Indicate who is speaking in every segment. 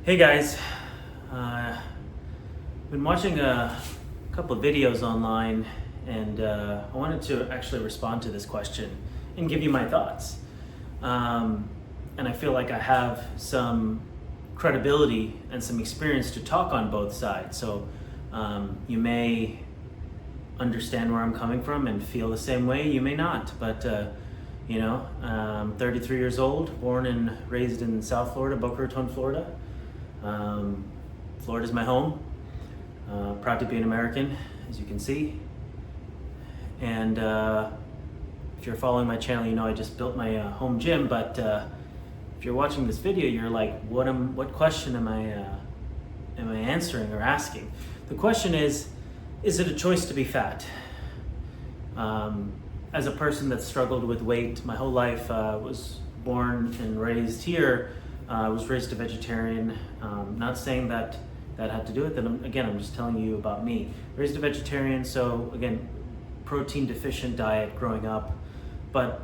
Speaker 1: Hey guys, been watching a couple of videos online and I wanted to actually respond to this question and give you my thoughts. And I feel like I have some credibility and some experience to talk on both sides. So you may understand where I'm coming from and feel the same way, you may not, but I'm 33 years old, born and raised in South Florida, Boca Raton, Florida. Florida's my home. Proud to be an American, as you can see. And if you're following my channel, you know I just built my home gym. But if you're watching this video, you're like, what question am I answering or asking? The question is it a choice to be fat? As a person that struggled with weight my whole life, was born and raised here. I was raised a vegetarian. Not saying that had to do with it. I'm just telling you about me. Raised a vegetarian, so again, protein deficient diet growing up, but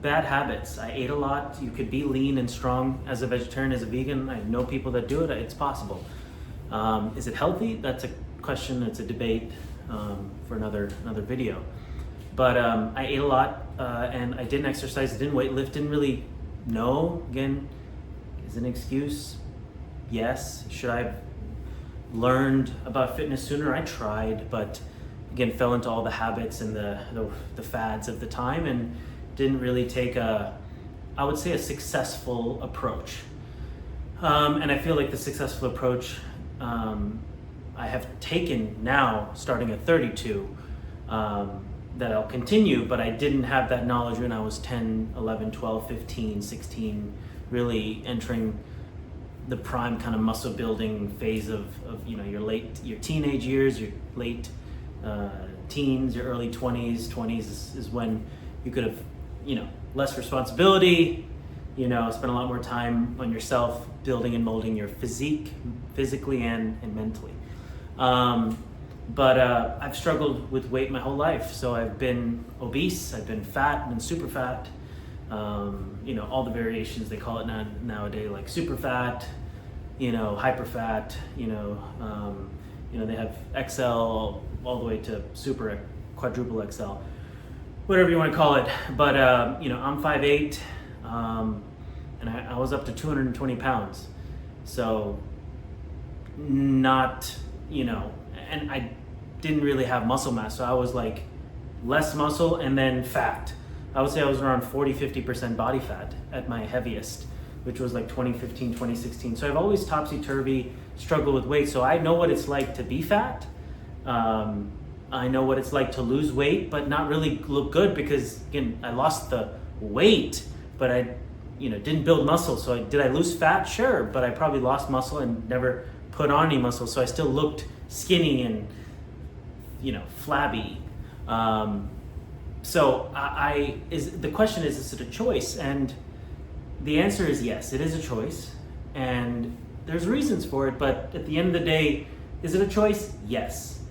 Speaker 1: bad habits. I ate a lot. You could be lean and strong as a vegetarian, as a vegan. I know people that do it. It's possible. Is it healthy? That's a question. It's a debate for another video. But I ate a lot and I didn't exercise. I didn't weightlift. Didn't really know. Again, is an excuse? Yes. Should I have learned about fitness sooner? I tried, but again, fell into all the habits and the fads of the time and didn't really take I would say a successful approach. And I feel like the successful approach I have taken now, starting at 32, that I'll continue, but I didn't have that knowledge when I was 10, 11, 12, 15, 16, really entering the prime kind of muscle building phase of your teenage years, your late teens, your early 20s. 20s is when you could have, less responsibility, spend a lot more time on yourself, building and molding your physique, physically and mentally. But I've struggled with weight my whole life. So I've been obese, I've been fat, been super fat. All the variations they call it nowadays, like super fat, hyper fat, they have XL all the way to super quadruple XL, whatever you want to call it. But, I'm 5'8", and I was up to 220 pounds. So not, and I didn't really have muscle mass. So I was like less muscle and then fat. I would say I was around 40-50% body fat at my heaviest, which was like 2015, 2016. So I've always topsy-turvy struggled with weight. So I know what it's like to be fat. I know what it's like to lose weight, but not really look good because, again, I lost the weight, but I didn't build muscle. So did I lose fat? Sure, but I probably lost muscle and never put on any muscle. So I still looked skinny and, flabby. So the question is it a choice? And the answer is yes, it is a choice. And there's reasons for it, but at the end of the day, is it a choice? Yes.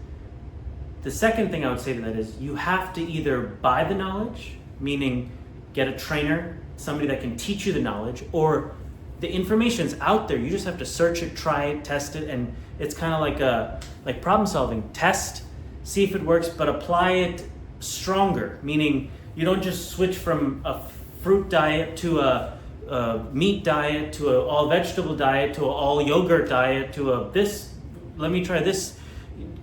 Speaker 1: The second thing I would say to that is you have to either buy the knowledge, meaning get a trainer, somebody that can teach you the knowledge, or the information's out there. You just have to search it, try it, test it, and it's kind of like problem solving. Test, see if it works, but apply it stronger, meaning you don't just switch from a fruit diet to a meat diet to an all vegetable diet to an all yogurt diet to let me try this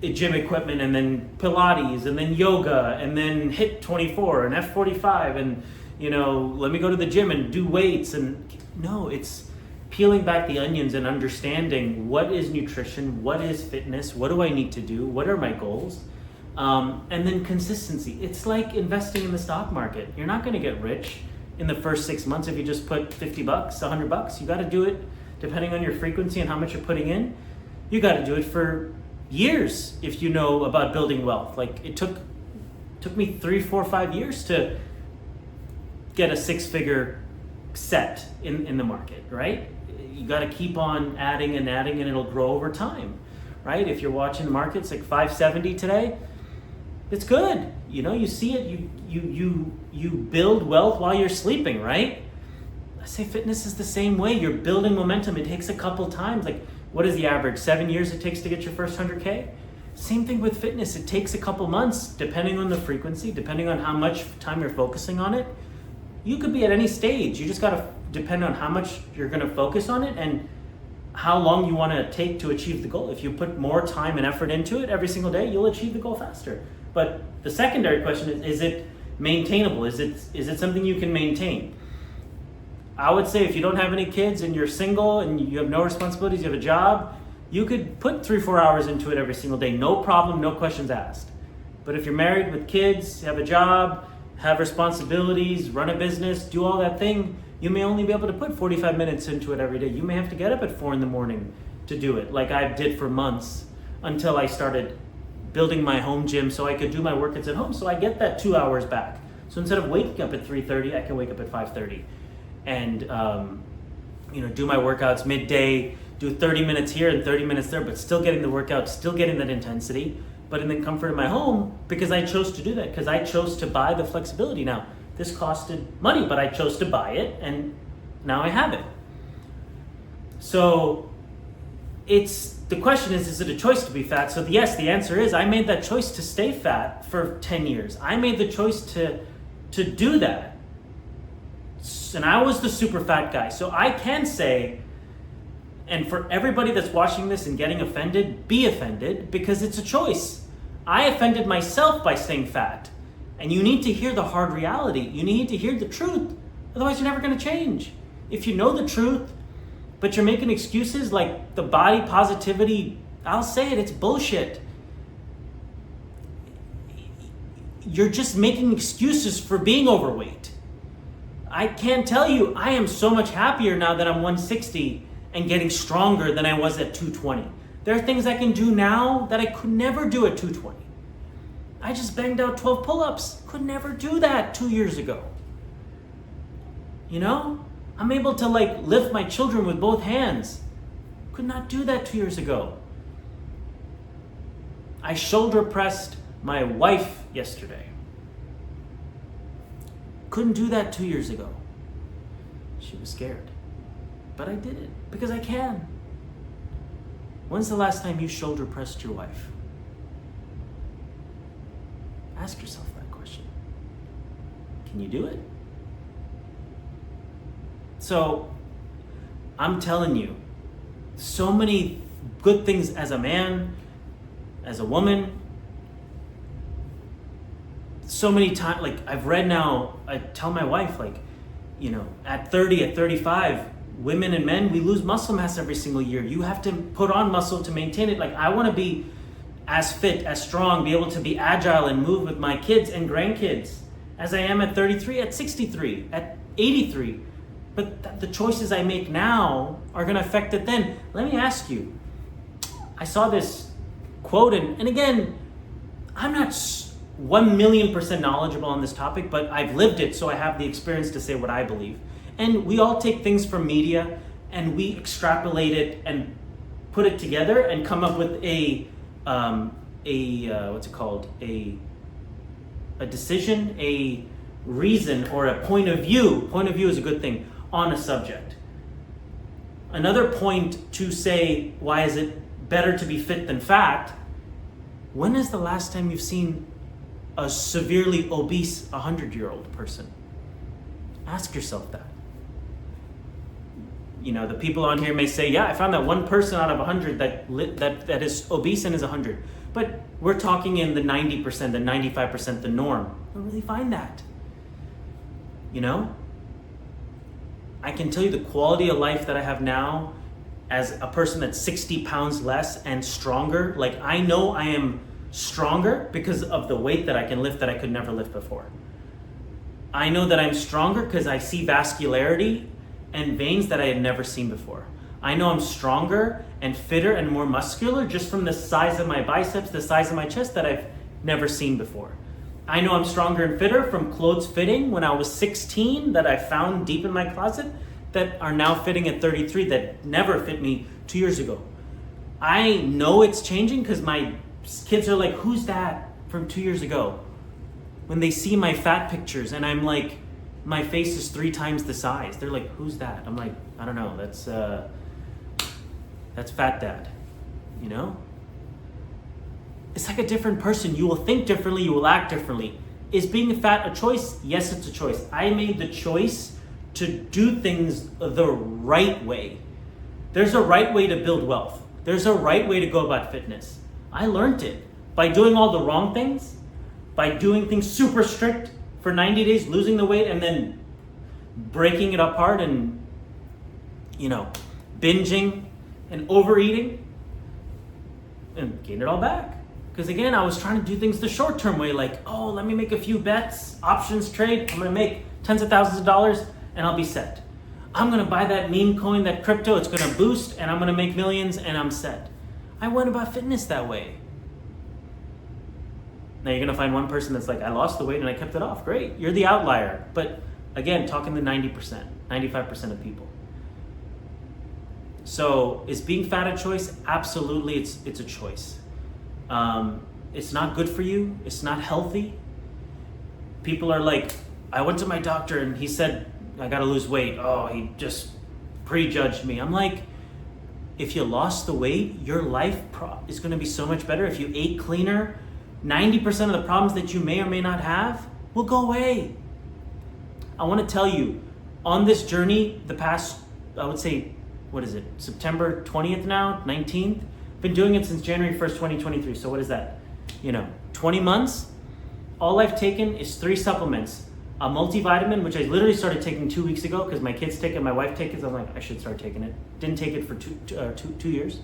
Speaker 1: gym equipment and then Pilates and then yoga and then HIIT 24 and F45 and let me go to the gym and do weights. And no, it's peeling back the onions and understanding what is nutrition, what is fitness, what do I need to do, what are my goals. And then consistency. It's like investing in the stock market. You're not going to get rich in the first 6 months if you just put $50, $100. You got to do it depending on your frequency and how much you're putting in. You got to do it for years if you know about building wealth. Like it took me 3, 4, 5 years to get a 6-figure set in the market, right? You got to keep on adding and it'll grow over time, right? If you're watching the market, it's like 570 today. It's good. You see it, you build wealth while you're sleeping, right? I say fitness is the same way. You're building momentum. It takes a couple times. Like, what is the average? 7 years it takes to get your first 100K? Same thing with fitness. It takes a couple months, depending on the frequency, depending on how much time you're focusing on it. You could be at any stage. You just got to depend on how much you're going to focus on it and how long you want to take to achieve the goal. If you put more time and effort into it every single day, you'll achieve the goal faster. But the secondary question is it maintainable? Is it something you can maintain? I would say if you don't have any kids and you're single and you have no responsibilities, you have a job, you could put 3-4 hours into it every single day. No problem, no questions asked. But if you're married with kids, have a job, have responsibilities, run a business, do all that thing, you may only be able to put 45 minutes into it every day. You may have to get up at 4 a.m. to do it, like I did for months until I started building my home gym so I could do my workouts at home. So I get that 2 hours back. So instead of waking up at 3:30, I can wake up at 5:30 and do my workouts midday, do 30 minutes here and 30 minutes there, but still getting the workout, still getting that intensity, but in the comfort of my home because I chose to do that, because I chose to buy the flexibility. Now, this costed money, but I chose to buy it and now I have it. So the question is it a choice to be fat? So yes, the answer is I made that choice to stay fat for 10 years. I made the choice to do that. And I was the super fat guy. So I can say, and for everybody that's watching this and getting offended, be offended because it's a choice. I offended myself by staying fat. And you need to hear the hard reality. You need to hear the truth. Otherwise, you're never going to change. If you know the truth, but you're making excuses like the body positivity, I'll say it, it's bullshit. You're just making excuses for being overweight. I can't tell you, I am so much happier now that I'm 160 and getting stronger than I was at 220. There are things I can do now that I could never do at 220. I just banged out 12 pull-ups. Could never do that 2 years ago. I'm able to lift my children with both hands. Could not do that 2 years ago. I shoulder pressed my wife yesterday. Couldn't do that 2 years ago. She was scared. But I did it because I can. When's the last time you shoulder pressed your wife? Ask yourself that question. Can you do it? So, I'm telling you, so many good things as a man, as a woman. So many times, I've read now, I tell my wife, at 30, at 35, women and men, we lose muscle mass every single year. You have to put on muscle to maintain it. I want to be as fit, as strong, be able to be agile and move with my kids and grandkids as I am at 33, at 63, at 83. But the choices I make now are going to affect it then. Let me ask you, I saw this quote, and again, I'm not 1,000,000% knowledgeable on this topic, but I've lived it, so I have the experience to say what I believe. And we all take things from media and we extrapolate it and put it together and come up with a decision, a reason, or a point of view. Point of view is a good thing on a subject. Another point to say, why is it better to be fit than fat? When is the last time you've seen a severely obese 100-year-old person? Ask yourself that. The people on here may say, yeah, I found that one person out of 100 that is obese and is 100. But we're talking in the 90%, the 95%, the norm. I don't really find that. I can tell you the quality of life that I have now as a person that's 60 pounds less and stronger. I know I am stronger because of the weight that I can lift that I could never lift before. I know that I'm stronger because I see vascularity and veins that I had never seen before. I know I'm stronger and fitter and more muscular just from the size of my biceps, the size of my chest that I've never seen before. I know I'm stronger and fitter from clothes fitting when I was 16 that I found deep in my closet that are now fitting at 33 that never fit me 2 years ago. I know it's changing because my kids are like, who's that from 2 years ago? When they see my fat pictures and I'm like, my face is 3 times the size. They're like, who's that? I'm like, I don't know. That's Fat Dad, you know? It's like a different person. You will think differently, you will act differently. Is being fat a choice? Yes, it's a choice. I made the choice to do things the right way. There's a right way to build wealth. There's a right way to go about fitness. I learned it by doing all the wrong things, by doing things super strict for 90 days, losing the weight, and then breaking it apart and, binging and overeating and gain it all back. Because again, I was trying to do things the short-term way, like, let me make a few bets, options trade, I'm gonna make tens of thousands of dollars and I'll be set. I'm gonna buy that meme coin, that crypto, it's gonna boost and I'm gonna make millions and I'm set. I went about fitness that way. Now you're gonna find one person that's like, I lost the weight and I kept it off. Great, you're the outlier. But again, talking to 90%, 95% of people. So is being fat a choice? Absolutely, it's a choice. It's not good for you. It's not healthy. People are like, I went to my doctor and he said, I gotta lose weight. Oh, he just prejudged me. I'm like, if you lost the weight, your life is gonna be so much better. If you ate cleaner, 90% of the problems that you may or may not have will go away. I wanna tell you, on this journey, the past, I would say, September 20th now, 19th? Been doing it since January 1st, 2023. So what is that? 20 months. All I've taken is 3 supplements. A multivitamin, which I literally started taking 2 weeks ago because my kids take it, my wife takes it. I'm like, I should start taking it. Didn't take it for two years.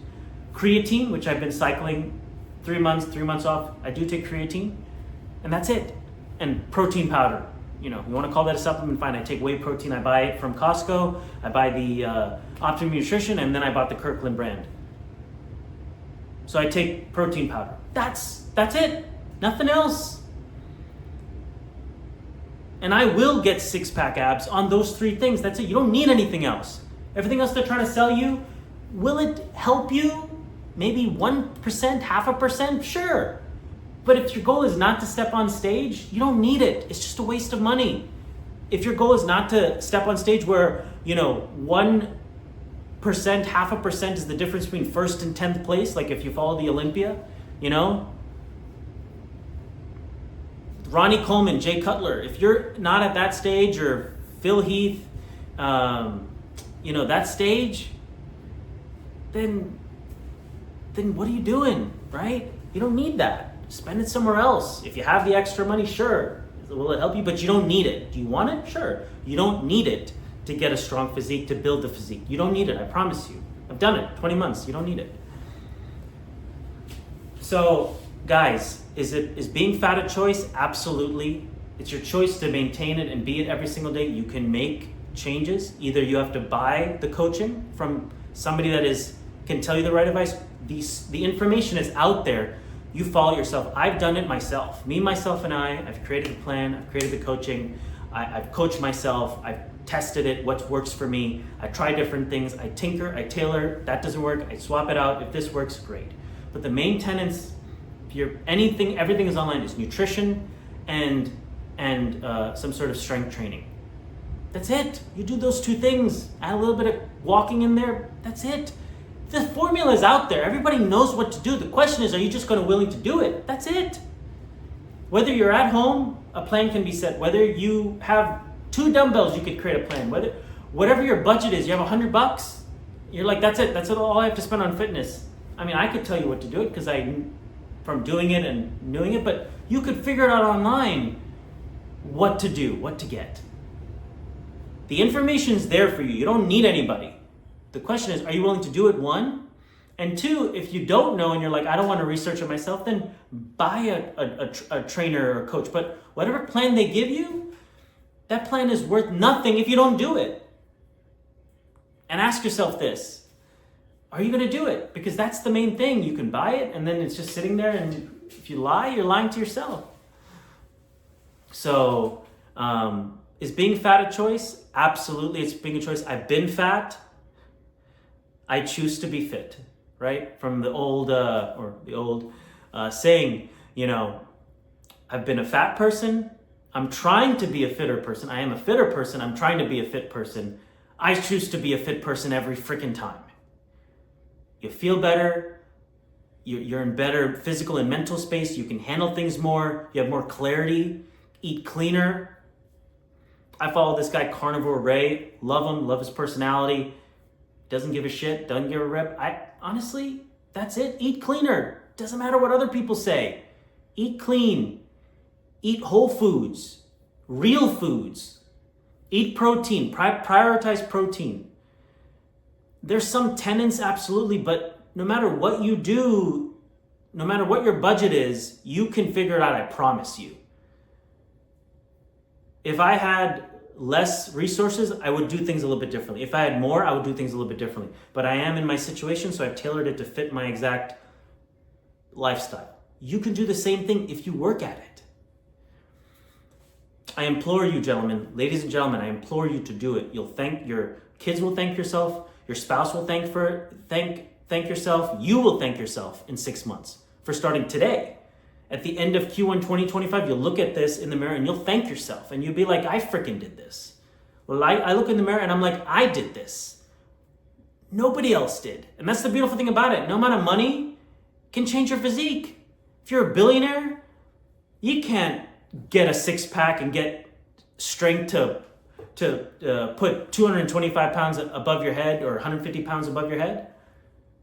Speaker 1: Creatine, which I've been cycling 3 months off. I do take creatine, and that's it. And protein powder. You want to call that a supplement, fine. I take whey protein. I buy it from Costco. I buy the Optimum Nutrition, and then I bought the Kirkland brand. So I take protein powder. That's it. Nothing else. And I will get 6-pack abs on those 3 things. That's it. You don't need anything else. Everything else they're trying to sell you, will it help you? Maybe 1%, 0.5%? Sure. But if your goal is not to step on stage, you don't need it. It's just a waste of money. If your goal is not to step on stage where, 1%, 0.5% is the difference between 1st and 10th place, like if you follow the Olympia, Ronnie Coleman, Jay Cutler, if you're not at that stage, or Phil Heath, that stage, then what are you doing, right? You don't need that. Spend it somewhere else. If you have the extra money, sure. Will it help you? But you don't need it. Do you want it? Sure. You don't need it to get a strong physique, to build the physique. You don't need it, I promise you. I've done it, 20 months, you don't need it. So, guys, is being fat a choice? Absolutely. It's your choice to maintain it and be it every single day. You can make changes. Either you have to buy the coaching from somebody that can tell you the right advice. The information is out there. You follow it yourself. I've done it myself. Me, myself, and I've created a plan. I've created the coaching. I've coached myself. I've tested it, what works for me. I try different things. I tinker, I tailor. That doesn't work, I swap it out. If this works, great. But the main tenets, everything is online. It's nutrition and some sort of strength training. That's it. You do those 2 things. Add a little bit of walking in there. That's it. The formula is out there. Everybody knows what to do. The question is, are you just willing to do it? That's it. Whether you're at home, a plan can be set. Whether you have 2 dumbbells, you could create a plan. Whatever your budget is, you have $100. You're like, that's it. That's all I have to spend on fitness. I mean, I could tell you what to do it because from doing it and doing it, but you could figure it out online what to do, what to get. The information's there for you. You don't need anybody. The question is, are you willing to do it, 1? And 2, if you don't know and you're like, I don't want to research it myself, then buy a trainer or a coach. But whatever plan they give you, that plan is worth nothing if you don't do it. And ask yourself this, are you going to do it? Because that's the main thing. You can buy it and then it's just sitting there, and if you lie, you're lying to yourself. So, is being fat a choice? Absolutely, it's being a choice. I've been fat. I choose to be fit, right? From the old saying, I've been a fat person. I'm trying to be a fitter person. I am a fitter person. I'm trying to be a fit person. I choose to be a fit person every freaking time. You feel better. You're in better physical and mental space. You can handle things more. You have more clarity. Eat cleaner. I follow this guy, Carnivore Ray. Love him. Love his personality. Doesn't give a shit. Doesn't give a rip. Honestly, that's it. Eat cleaner. Doesn't matter what other people say. Eat clean. Eat whole foods. Real foods. Eat protein. Prioritize protein. There's some tenets, absolutely, but no matter what you do, no matter what your budget is, you can figure it out, I promise you. If I had less resources, I would do things a little bit differently. If I had more, I would do things a little bit differently. But I am in my situation, so I've tailored it to fit my exact lifestyle. You can do the same thing if you work at it. I implore you, gentlemen, ladies and gentlemen, I implore you to do it. Your kids will thank yourself. Your spouse will thank yourself. You will thank yourself in 6 months for starting today. At the end of Q1 2025, you'll look at this in the mirror and you'll thank yourself. And you'll be like, I freaking did this. Well, I look in the mirror and I'm like, I did this. Nobody else did. And that's the beautiful thing about it. No amount of money can change your physique. If you're a billionaire, you can't get a six-pack and get strength to put 225 pounds above your head or 150 pounds above your head.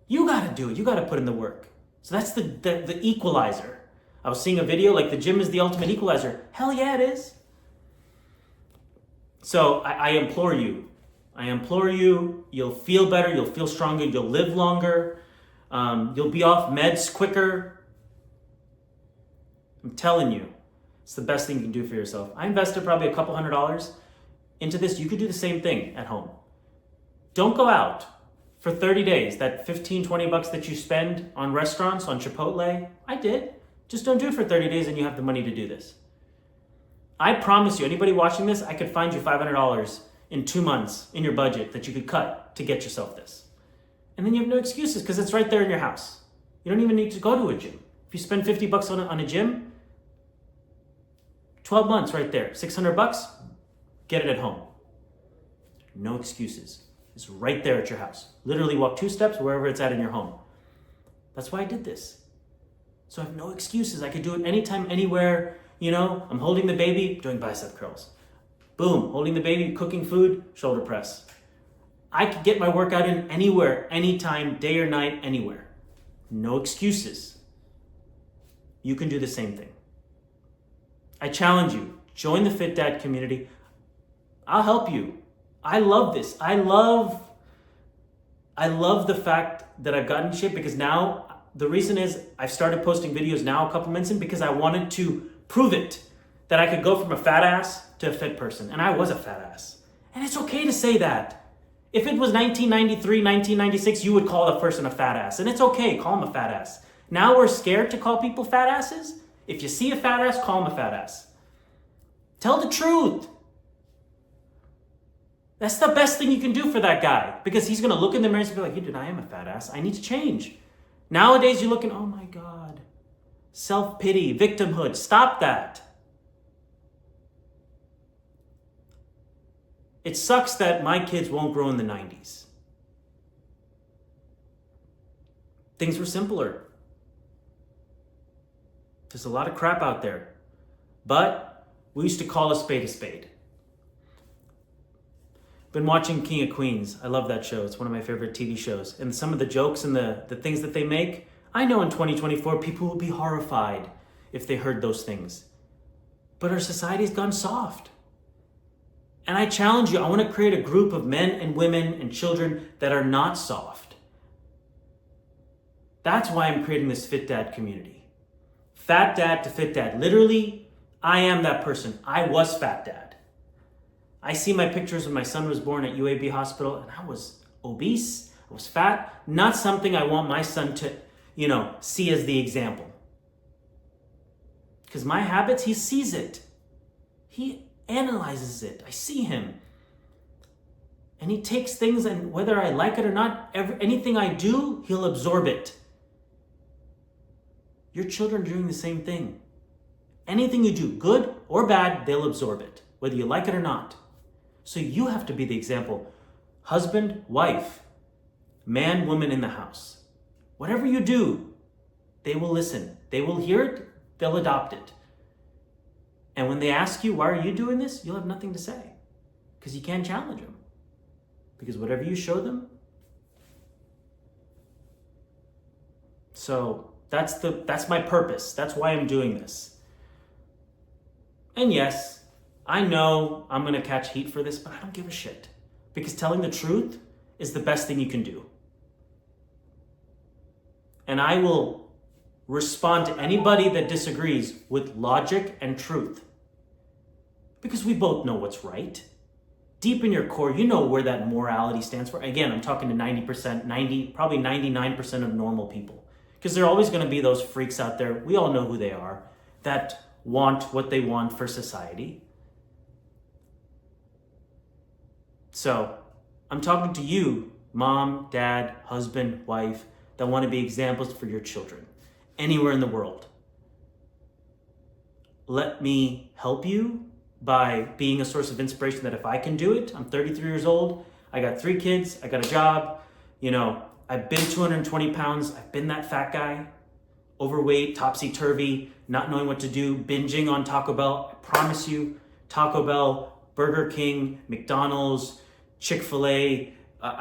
Speaker 1: You got to do it. You got to put in the work. So that's the equalizer. I was seeing a video like the gym is the ultimate equalizer. Hell yeah, it is. So I implore you. You'll feel better. You'll feel stronger. You'll live longer. You'll be off meds quicker. I'm telling you, it's the best thing you can do for yourself. I invested probably a couple $100 into this. You could do the same thing at home. Don't go out for 30 days. That 15, 20 bucks that you spend on restaurants, on Chipotle, I did. Just don't do it for 30 days and you have the money to do this. I promise you, anybody watching this, I could find you $500 in 2 months in your budget that you could cut to get yourself this. And then you have no excuses because it's right there in your house. You don't even need to go to a gym. If you spend 50 bucks on a gym, 12 months right there, 600 bucks, get it at home. No excuses. It's right there at your house. Literally walk 2 steps wherever it's at in your home. That's why I did this. So I have no excuses. I could do it anytime, anywhere. You know, I'm holding the baby, doing bicep curls. Boom, holding the baby, cooking food, shoulder press. I could get my workout in anywhere, anytime, day or night, anywhere. No excuses. You can do the same thing. I challenge you, join the FitDad community. I'll help you. I love this. I love the fact that I've gotten in shape because now, the reason is I've started posting videos now a couple months in because I wanted to prove it, that I could go from a fat ass to a fit person. And I was a fat ass. And it's okay to say that. If it was 1993, 1996, you would call a person a fat ass. And it's okay, call him a fat ass. Now we're scared to call people fat asses. If you see a fat ass, call him a fat ass. Tell the truth. That's the best thing you can do for that guy because he's going to look in the mirror and be like, dude, I am a fat ass. I need to change. Nowadays, you're looking, oh my God, self-pity, victimhood. Stop that. It sucks that my kids won't grow in the 90s. Things were simpler. There's a lot of crap out there. But we used to call a spade a spade. Been watching King of Queens. I love that show. It's one of my favorite TV shows. And some of the jokes and the things that they make, I know in 2024 people will be horrified if they heard those things. But our society's gone soft. And I challenge you, I want to create a group of men and women and children that are not soft. That's why I'm creating this Fit Dad community. Fat Dad to Fit Dad. Literally, I am that person. I was Fat Dad. I see my pictures when my son was born at UAB hospital and I was obese, I was fat. Not something I want my son to, see as the example. Because my habits, he sees it. He analyzes it. I see him. And he takes things and whether I like it or not, anything I do, he'll absorb it. Your children are doing the same thing. Anything you do, good or bad, they'll absorb it, whether you like it or not. So you have to be the example. Husband, wife, man, woman in the house. Whatever you do, they will listen. They will hear it, they'll adopt it. And when they ask you, why are you doing this? You'll have nothing to say because you can't challenge them. Because whatever you show them. So that's my purpose. That's why I'm doing this. And yes, I know I'm going to catch heat for this, but I don't give a shit. Because telling the truth is the best thing you can do. And I will respond to anybody that disagrees with logic and truth. Because we both know what's right. Deep in your core, you know where that morality stands for. Again, I'm talking to 90%, probably 99% of normal people. Because there are always going to be those freaks out there, we all know who they are, that want what they want for society. So, I'm talking to you, mom, dad, husband, wife, that want to be examples for your children, anywhere in the world. Let me help you by being a source of inspiration that if I can do it, I'm 33 years old, I got 3 kids, I got a job, I've been 220 pounds, I've been that fat guy, overweight, topsy-turvy, not knowing what to do, binging on Taco Bell. I promise you, Taco Bell, Burger King, McDonald's, Chick-fil-A,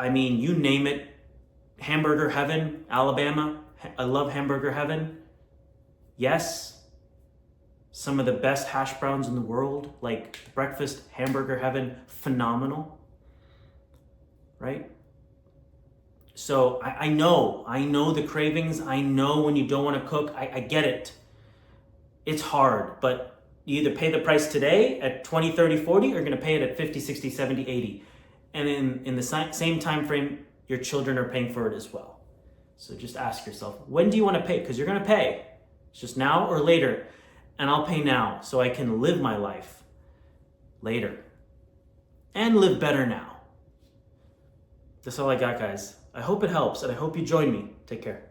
Speaker 1: you name it, Hamburger Heaven, Alabama, I love Hamburger Heaven. Yes, some of the best hash browns in the world, like breakfast, Hamburger Heaven, phenomenal, right? So I know the cravings. I know when you don't want to cook. I get it. It's hard, but you either pay the price today at 20, 30, 40, or you're going to pay it at 50, 60, 70, 80. And in the same time frame, your children are paying for it as well. So just ask yourself, when do you want to pay? Because you're going to pay. It's just now or later. And I'll pay now so I can live my life later and live better now. That's all I got, guys. I hope it helps, and I hope you join me. Take care.